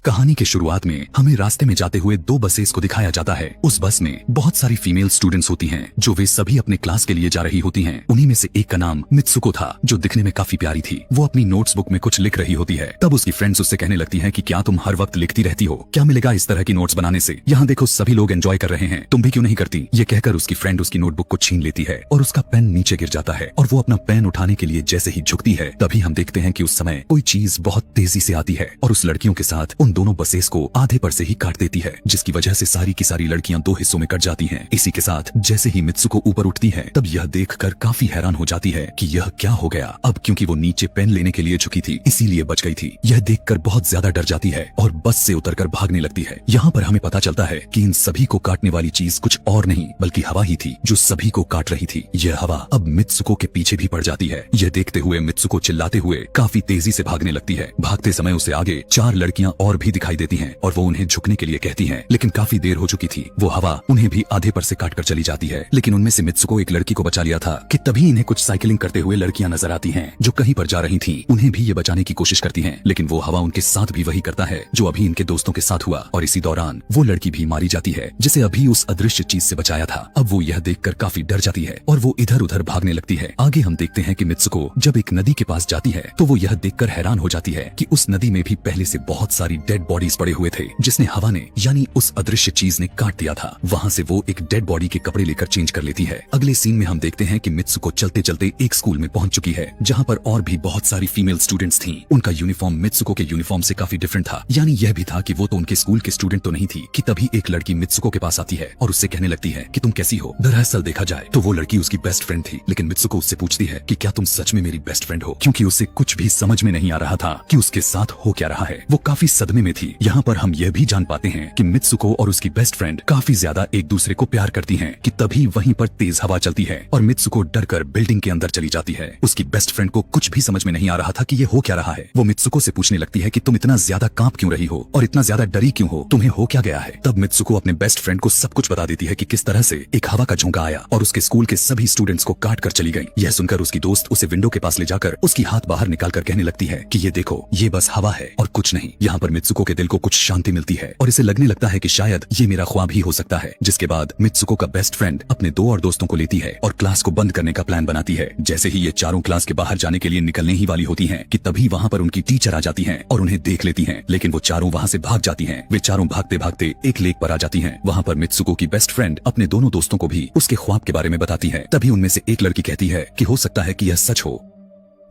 कहानी के शुरुआत में हमें रास्ते में जाते हुए दो बसेस को दिखाया जाता है। उस बस में बहुत सारी फीमेल स्टूडेंट्स होती हैं, जो वे सभी अपने क्लास के लिए जा रही होती हैं। उन्हीं में से एक का नाम मित्सुको था, जो दिखने में काफी प्यारी थी। वो अपनी नोट्स बुक में कुछ लिख रही होती है। तब उसकी फ्रेंड्स उससे कहने लगती हैं कि क्या तुम हर वक्त लिखती रहती हो, क्या मिलेगा इस तरह की नोट्स बनाने से? यहाँ देखो सभी लोग एंजॉय कर रहे हैं, तुम भी क्यों नहीं करती? ये कहकर उसकी फ्रेंड उसकी नोटबुक को छीन लेती है और उसका पेन नीचे गिर जाता है। और वो अपना पेन उठाने के लिए जैसे ही झुकती है, तभी हम देखते हैं कि उस समय कोई चीज बहुत तेजी से आती है और उस लड़कियों के साथ उन दोनों बसेस को आधे पर से ही काट देती है, जिसकी वजह से सारी की सारी लड़कियां दो हिस्सों में कट जाती हैं। इसी के साथ जैसे ही मित्सुको ऊपर उठती है, तब यह देखकर काफी हैरान हो जाती है कि यह क्या हो गया। अब क्योंकि वो नीचे पेन लेने के लिए झुकी थी, इसीलिए बच गई थी। यह देखकर बहुत ज्यादा डर जाती है और बस से उतरकर भागने लगती है। यहाँ पर हमें पता चलता है कि इन सभी को काटने वाली चीज कुछ और नहीं बल्कि हवा ही थी, जो सभी को काट रही थी। यह हवा अब मित्सुको के पीछे भी पड़ जाती है। यह देखते हुए मित्सुको चिल्लाते हुए काफी तेजी से भागने लगती है। भागते समय उसे आगे चार लड़कियां और भी दिखाई देती हैं और वो उन्हें झुकने के लिए कहती हैं, लेकिन काफी देर हो चुकी थी। वो हवा उन्हें भी आधे पर से काटकर चली जाती है। लेकिन उनमें से मित्सुको एक लड़की को बचा लिया था कि तभी इन्हें कुछ साइकिलिंग करते हुए लड़कियां नजर आती हैं, जो कहीं पर जा रही थीं। उन्हें भी ये बचाने की कोशिश करती हैं, लेकिन वो हवा उनके साथ भी वही करता है जो अभी इनके दोस्तों के साथ हुआ। और इसी दौरान वो लड़की भी मारी जाती है, जिसे अभी उस अदृश्य चीज से बचाया था। अब वो यह देखकर काफी डर जाती है और वो इधर उधर भागने लगती है। आगे हम देखते हैं कि मित्सुको जब एक नदी के पास जाती है, तो वो यह देखकर हैरान हो जाती है कि उस नदी में भी पहले से बहुत सारी डेड बॉडीज पड़े हुए थे, जिसने हवा ने यानी उस अदृश्य चीज ने काट दिया था। वहाँ से वो एक डेड बॉडी के कपड़े लेकर चेंज कर लेती है। अगले सीन में हम देखते हैं कि मित्सुको चलते चलते एक स्कूल में पहुंच चुकी है, जहाँ पर और भी बहुत सारी फीमेल स्टूडेंट्स थीं। उनका यूनिफॉर्म मित्सुको के यूनिफॉर्म से काफी डिफरेंट था, यानी यह भी था कि वो तो उनके स्कूल के स्टूडेंट तो नहीं थी। कि तभी एक लड़की मित्सुको के पास आती है और उससे कहने लगती है कि तुम कैसी हो। दरअसल देखा जाए तो वो लड़की उसकी बेस्ट फ्रेंड थी, लेकिन मित्सुको उससे पूछती है कि क्या तुम सच में मेरी बेस्ट फ्रेंड हो, क्योंकि उसे कुछ भी समझ में नहीं आ रहा था कि उसके साथ हो क्या रहा है। वो काफी सदमे में थी। यहाँ पर हम यह भी जान पाते हैं कि मित्सुको और उसकी बेस्ट फ्रेंड काफी ज्यादा एक दूसरे को प्यार करती हैं। कि तभी वहीं पर तेज हवा चलती है और मित्सुको डरकर बिल्डिंग के अंदर चली जाती है। उसकी बेस्ट फ्रेंड को कुछ भी समझ में नहीं आ रहा था कि ये हो क्या रहा है। वो मित्सुको से पूछने लगती है कि तुम इतना ज्यादा कांप क्यों रही हो और इतना ज्यादा डरी क्यों हो, तुम्हें हो क्या गया है। तब मित्सुको अपने बेस्ट फ्रेंड को सब कुछ बता देती है कि किस तरह से एक हवा का झोंका आया और उसके स्कूल के सभी स्टूडेंट्स को काट कर चली गई। यह सुनकर उसकी दोस्त उसे विंडो के पास ले जाकर उसकी हाथ बाहर निकालकर कहने लगती है कि ये देखो, ये बस हवा है और कुछ नहीं। यहाँ पर मित्सुको के दिल को कुछ शांति मिलती है और इसे लगने लगता है कि शायद ये मेरा ख्वाब ही हो सकता है। जिसके बाद मित्सुको का बेस्ट फ्रेंड अपने दो और दोस्तों को लेती है और क्लास को बंद करने का प्लान बनाती है। जैसे ही ये चारों क्लास के बाहर जाने के लिए निकलने ही वाली होती हैं कि तभी वहाँ पर उनकी टीचर आ जाती हैं और उन्हें देख लेती हैं, लेकिन वो चारों वहाँ से भाग जाती हैं। वे चारों भागते भागते एक लेक पर आ जाती हैं। वहाँ पर मित्सुको की बेस्ट फ्रेंड अपने दोनों दोस्तों को भी उसके ख्वाब के बारे में बताती है। तभी उनमें से एक लड़की कहती है कि हो सकता है कि यह सच हो,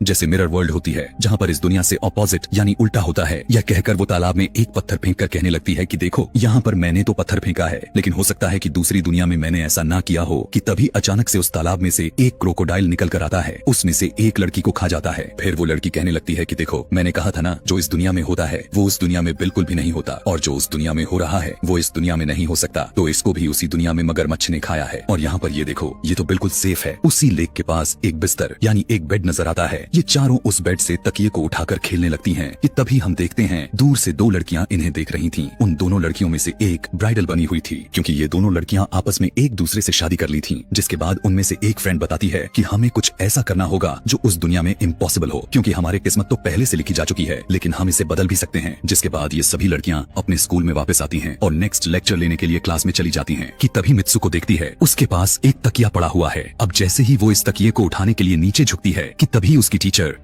जैसे मिरर वर्ल्ड होती है जहाँ पर इस दुनिया से ऑपोजिट यानी उल्टा होता है। यह कहकर वो तालाब में एक पत्थर फेंक कर कहने लगती है कि देखो, यहाँ पर मैंने तो पत्थर फेंका है, लेकिन हो सकता है कि दूसरी दुनिया में मैंने ऐसा ना किया हो। कि तभी अचानक से उस तालाब में से एक क्रोकोडाइल निकल कर आता है, उसमें से एक लड़की को खा जाता है। फिर वो लड़की कहने लगती है कि देखो, मैंने कहा था ना, जो इस दुनिया में होता है वो उस दुनिया में बिल्कुल भी नहीं होता, और जो उस दुनिया में हो रहा है वो इस दुनिया में नहीं हो सकता। तो इसको भी उसी दुनिया में मगरमच्छ ने खाया है। और यहाँ पर ये देखो, ये तो बिल्कुल सेफ है। उसी लेक के पास एक बिस्तर यानी एक बेड नजर आता है। ये चारों उस बेड से तकिए को उठाकर खेलने लगती हैं कि तभी हम देखते हैं दूर से दो लड़कियां इन्हें देख रही थीं। उन दोनों लड़कियों में से एक ब्राइडल बनी हुई थी, क्योंकि ये दोनों लड़कियां आपस में एक दूसरे से शादी कर ली थीं। जिसके बाद उनमें से एक फ्रेंड बताती है कि हमें कुछ ऐसा करना होगा जो उस दुनिया में इम्पॉसिबल हो, क्योंकि हमारी किस्मत तो पहले से लिखी जा चुकी है, लेकिन हम इसे बदल भी सकते हैं। जिसके बाद ये सभी लड़कियां अपने स्कूल में वापस आती हैं और नेक्स्ट लेक्चर लेने के लिए क्लास में चली जाती हैं। कि तभी मित्सुको देखती है उसके पास एक तकिया पड़ा हुआ है। अब जैसे ही वो इस तकिए को उठाने के लिए नीचे झुकती है कि तभी उसकी टीचर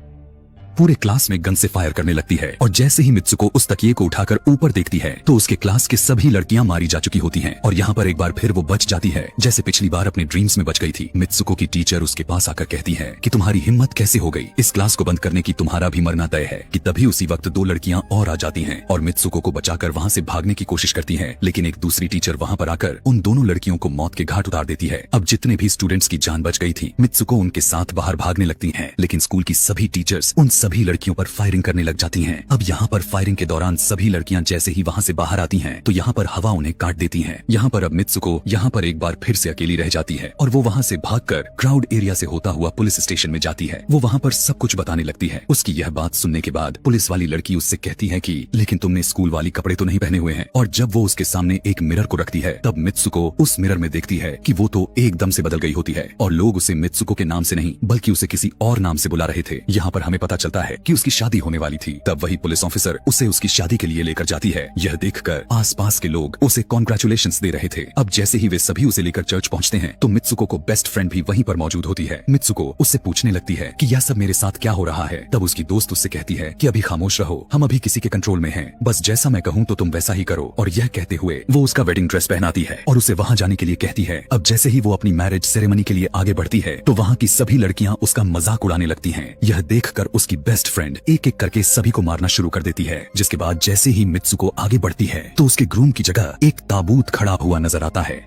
पूरे क्लास में गन से फायर करने लगती है। और जैसे ही मित्सुको उस तकिए को उठाकर ऊपर देखती है तो उसके क्लास के सभी लड़कियां मारी जा चुकी होती हैं। और यहाँ पर एक बार फिर वो बच जाती है, जैसे पिछली बार अपने ड्रीम्स में बच गई थी। मित्सुको की टीचर उसके पास आकर कहती है कि तुम्हारी हिम्मत कैसे हो गई, इस क्लास को बंद करने की, तुम्हारा भी मरना तय है। कि तभी उसी वक्त दो लड़कियां और आ जाती हैं और मित्सुको को बचाकर वहाँ से भागने की कोशिश करती हैं, लेकिन एक दूसरी टीचर वहाँ पर आकर उन दोनों लड़कियों को मौत के घाट उतार देती है। अब जितने भी स्टूडेंट्स की जान बच गई थी, मित्सुको उनके साथ बाहर भागने लगती है, लेकिन स्कूल की सभी टीचर्स उन सभी लड़कियों पर फायरिंग करने लग जाती हैं। अब यहाँ पर फायरिंग के दौरान सभी लड़कियां जैसे ही वहाँ से बाहर आती हैं तो यहाँ पर हवा उन्हें काट देती है। यहाँ पर अब मित्सुको यहाँ पर एक बार फिर से अकेली रह जाती है और वो वहाँ से भागकर क्राउड एरिया से होता हुआ पुलिस स्टेशन में जाती है। वो वहाँ पर सब कुछ बताने लगती है। उसकी यह बात सुनने के बाद पुलिस वाली लड़की उससे कहती है कि लेकिन तुमने स्कूल वाली कपड़े तो नहीं पहने हुए हैं। और जब वो उसके सामने एक मिरर को रखती है तब मित्सुको उस मिरर में देखती है कि वो तो एकदम से बदल गई होती है और लोग उसे मित्सुको के नाम से नहीं बल्कि उसे किसी और नाम से बुला रहे थे। यहाँ पर हमें पता चलता चलता है कि उसकी शादी होने वाली थी। तब वही पुलिस ऑफिसर उसे उसकी शादी के लिए लेकर जाती है। यह देखकर आसपास के लोग उसे कॉन्ग्रेचुलेशंस दे रहे थे। अब जैसे ही वे सभी उसे लेकर चर्च पहुंचते हैं तो मित्सुको को बेस्ट फ्रेंड भी वहीं पर मौजूद होती है। मित्सुको उससे पूछने लगती है कि यह सब मेरे साथ क्या हो रहा है। तब उसकी दोस्त उससे कहती है कि अभी खामोश रहो, हम अभी किसी के कंट्रोल में हैं, बस जैसा मैं कहूँ तो तुम वैसा ही करो। और यह कहते हुए वो उसका वेडिंग ड्रेस पहनाती है और उसे वहाँ जाने के लिए कहती है। अब जैसे ही वो अपनी मैरिज सेरेमनी के लिए आगे बढ़ती है तो वहाँ की सभी लड़कियाँ उसका मजाक उड़ाने लगती हैं। यह देखकर उसकी बेस्ट फ्रेंड एक एक करके सभी को मारना शुरू कर देती है। जिसके बाद जैसे ही मित्सुको आगे बढ़ती है तो उसके ग्रूम की जगह एक ताबूत खड़ा हुआ नजर आता है।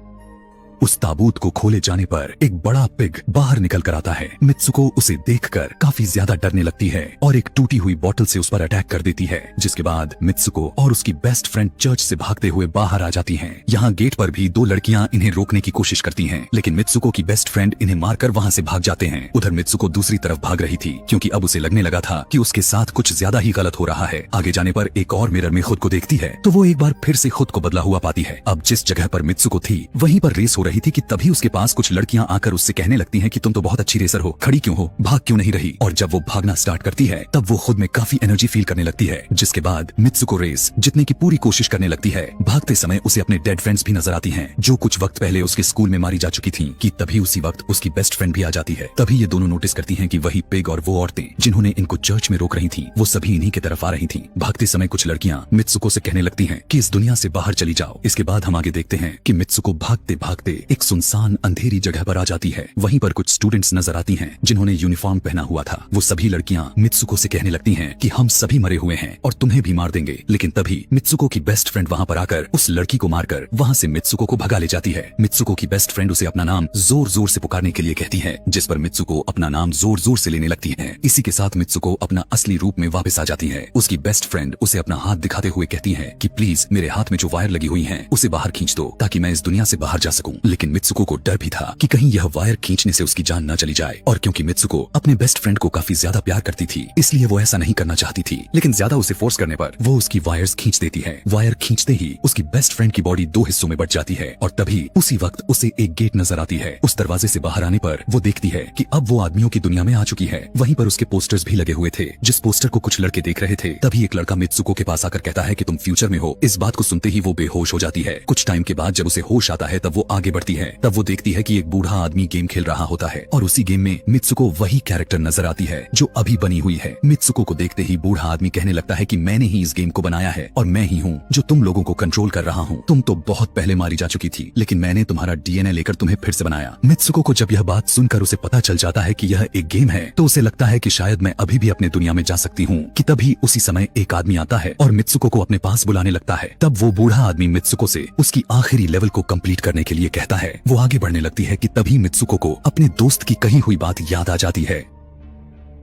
उस ताबूत को खोले जाने पर एक बड़ा पिग बाहर निकल कर आता है। मित्सुको उसे देखकर काफी ज्यादा डरने लगती है और एक टूटी हुई बोतल से उस पर अटैक कर देती है। जिसके बाद मित्सुको और उसकी बेस्ट फ्रेंड चर्च से भागते हुए बाहर आ जाती हैं। यहाँ गेट पर भी दो लड़कियाँ इन्हें रोकने की कोशिश करती हैं, लेकिन मित्सुको की बेस्ट फ्रेंड इन्हें मारकर वहाँ से भाग जाते हैं। उधर मित्सुको दूसरी तरफ भाग रही थी क्योंकि अब उसे लगने लगा था कि उसके साथ कुछ ज्यादा ही गलत हो रहा है। आगे जाने पर एक और मिरर में खुद को देखती है तो वो एक बार फिर से खुद को बदला हुआ पाती है। अब जिस जगह पर मित्सुको थी वहीं पर रेस हो रही थी कि तभी उसके पास कुछ लड़कियां आकर उससे कहने लगती हैं कि तुम तो बहुत अच्छी रेसर हो, खड़ी क्यों हो, भाग क्यों नहीं रही। और जब वो भागना स्टार्ट करती है तब वो खुद में काफी एनर्जी फील करने लगती है। जिसके बाद मित्सुको रेस जीतने की पूरी कोशिश करने लगती है। भागते समय उसे अपने डेड फ्रेंड्स भी नजर आती हैं जो कुछ वक्त पहले उसके स्कूल में मारी जा चुकी थी। कि तभी उसी वक्त उसकी बेस्ट फ्रेंड भी आ जाती है। तभी ये दोनों नोटिस करती हैं कि वही पिग और वो औरतें जिन्होंने इनको चर्च में रोक रही थी वो सभी इन्हीं की तरफ आ रही थी। भागते समय कुछ लड़कियां मित्सुको से कहने लगती हैं कि इस दुनिया से बाहर चली जाओ। इसके बाद हम आगे देखते हैं कि मित्सुको भागते भागते एक सुनसान अंधेरी जगह पर आ जाती है। वहीं पर कुछ स्टूडेंट्स नजर आती हैं जिन्होंने यूनिफॉर्म पहना हुआ था। वो सभी लड़कियां मित्सुको से कहने लगती हैं कि हम सभी मरे हुए हैं और तुम्हें भी मार देंगे। लेकिन तभी मित्सुको की बेस्ट फ्रेंड वहां पर आकर उस लड़की को मारकर वहां से मित्सुको को भगा ले जाती है। मित्सुको की बेस्ट फ्रेंड उसे अपना नाम जोर जोर से पुकारने के लिए कहती है, जिस पर मित्सुको अपना नाम जोर जोर से लेने लगती है। इसी के साथ मित्सुको अपना असली रूप में वापस आ जाती है। उसकी बेस्ट फ्रेंड उसे अपना हाथ दिखाते हुए कहती है कि प्लीज मेरे हाथ में जो वायर लगी हुई है उसे बाहर खींच दो ताकि मैं इस दुनिया से बाहर जा सकूं। लेकिन मित्सुको को डर भी था कि कहीं यह वायर खींचने से उसकी जान न चली जाए। और क्योंकि मित्सुको अपने बेस्ट फ्रेंड को काफी ज्यादा प्यार करती थी इसलिए वो ऐसा नहीं करना चाहती थी। लेकिन ज्यादा उसे फोर्स करने पर वो उसकी वायर्स खींच देती है। वायर खींचते ही उसकी बेस्ट फ्रेंड की बॉडी दो हिस्सों में बट जाती है और तभी उसी वक्त उसे एक गेट नजर आती है। उस दरवाजे से बाहर आने पर वो देखती है कि अब वो आदमियों की दुनिया में आ चुकी है। वहीं पर उसके पोस्टर्स भी लगे हुए थे जिस पोस्टर को कुछ लड़के देख रहे थे। तभी एक लड़का मित्सुको के पास आकर कहता है कि तुम फ्यूचर में हो। इस बात को सुनते ही वो बेहोश हो जाती है। कुछ टाइम के बाद जब उसे होश आता है तब वो आगे बढ़ती है। तब वो देखती है कि एक बूढ़ा आदमी गेम खेल रहा होता है और उसी गेम में मित्सुको वही कैरेक्टर नजर आती है जो अभी बनी हुई है। मित्सुको को देखते ही बूढ़ा आदमी कहने लगता है कि मैंने ही इस गेम को बनाया है और मैं ही हूँ जो तुम लोगों को कंट्रोल कर रहा हूँ। तुम तो बहुत पहले मारी जा चुकी थी लेकिन मैंने तुम्हारा डीएनए लेकर तुम्हें फिर से बनाया। मित्सुको को जब यह बात सुनकर उसे पता चल जाता है कि यह एक गेम है तो उसे लगता है कि शायद मैं अभी भी अपने दुनिया में जा सकती हूँ। कि तभी उसी समय एक आदमी आता है और मित्सुको को अपने पास बुलाने लगता है। तब वो बूढ़ा आदमी मित्सुको से उसकी आखिरी लेवल को कंप्लीट करने के लिए कहता है। वो आगे बढ़ने लगती है कि तभी मित्सुको को अपने दोस्त की कही हुई बात याद आ जाती है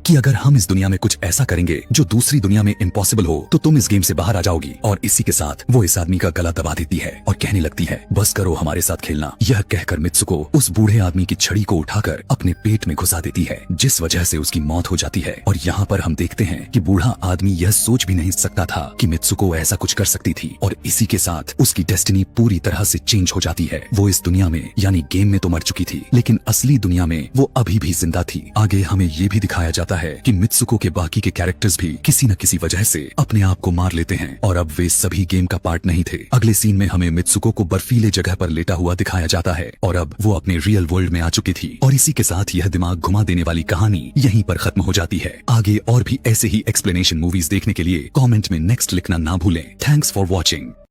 कि अगर हम इस दुनिया में कुछ ऐसा करेंगे जो दूसरी दुनिया में इम्पॉसिबल हो तो तुम इस गेम से बाहर आ जाओगी। और इसी के साथ वो इस आदमी का गला दबा देती है और कहने लगती है बस करो हमारे साथ खेलना। यह कहकर मित्सुको उस बूढ़े आदमी की छड़ी को उठाकर अपने पेट में घुसा देती है जिस वजह से उसकी मौत हो जाती है। और यहाँ पर हम देखते हैं कि बूढ़ा आदमी यह सोच भी नहीं सकता था कि मित्सुको ऐसा कुछ कर सकती थी और इसी के साथ उसकी डेस्टिनी पूरी तरह से चेंज हो जाती है। वो इस दुनिया में यानी गेम में तो मर चुकी थी लेकिन असली दुनिया में वो अभी भी जिंदा थी। आगे हमें ये भी दिखाया जाता है कि मित्सुको के बाकी के कैरेक्टर्स भी किसी न किसी वजह से अपने आप को मार लेते हैं और अब वे सभी गेम का पार्ट नहीं थे। अगले सीन में हमें मित्सुको को बर्फीले जगह पर लेटा हुआ दिखाया जाता है और अब वो अपने रियल वर्ल्ड में आ चुकी थी। और इसी के साथ यह दिमाग घुमा देने वाली कहानी यहीं पर खत्म हो जाती है। आगे और भी ऐसे ही एक्सप्लेनेशन मूवीज देखने के लिए कमेंट में नेक्स्ट लिखना ना भूलें। Thanks for watching.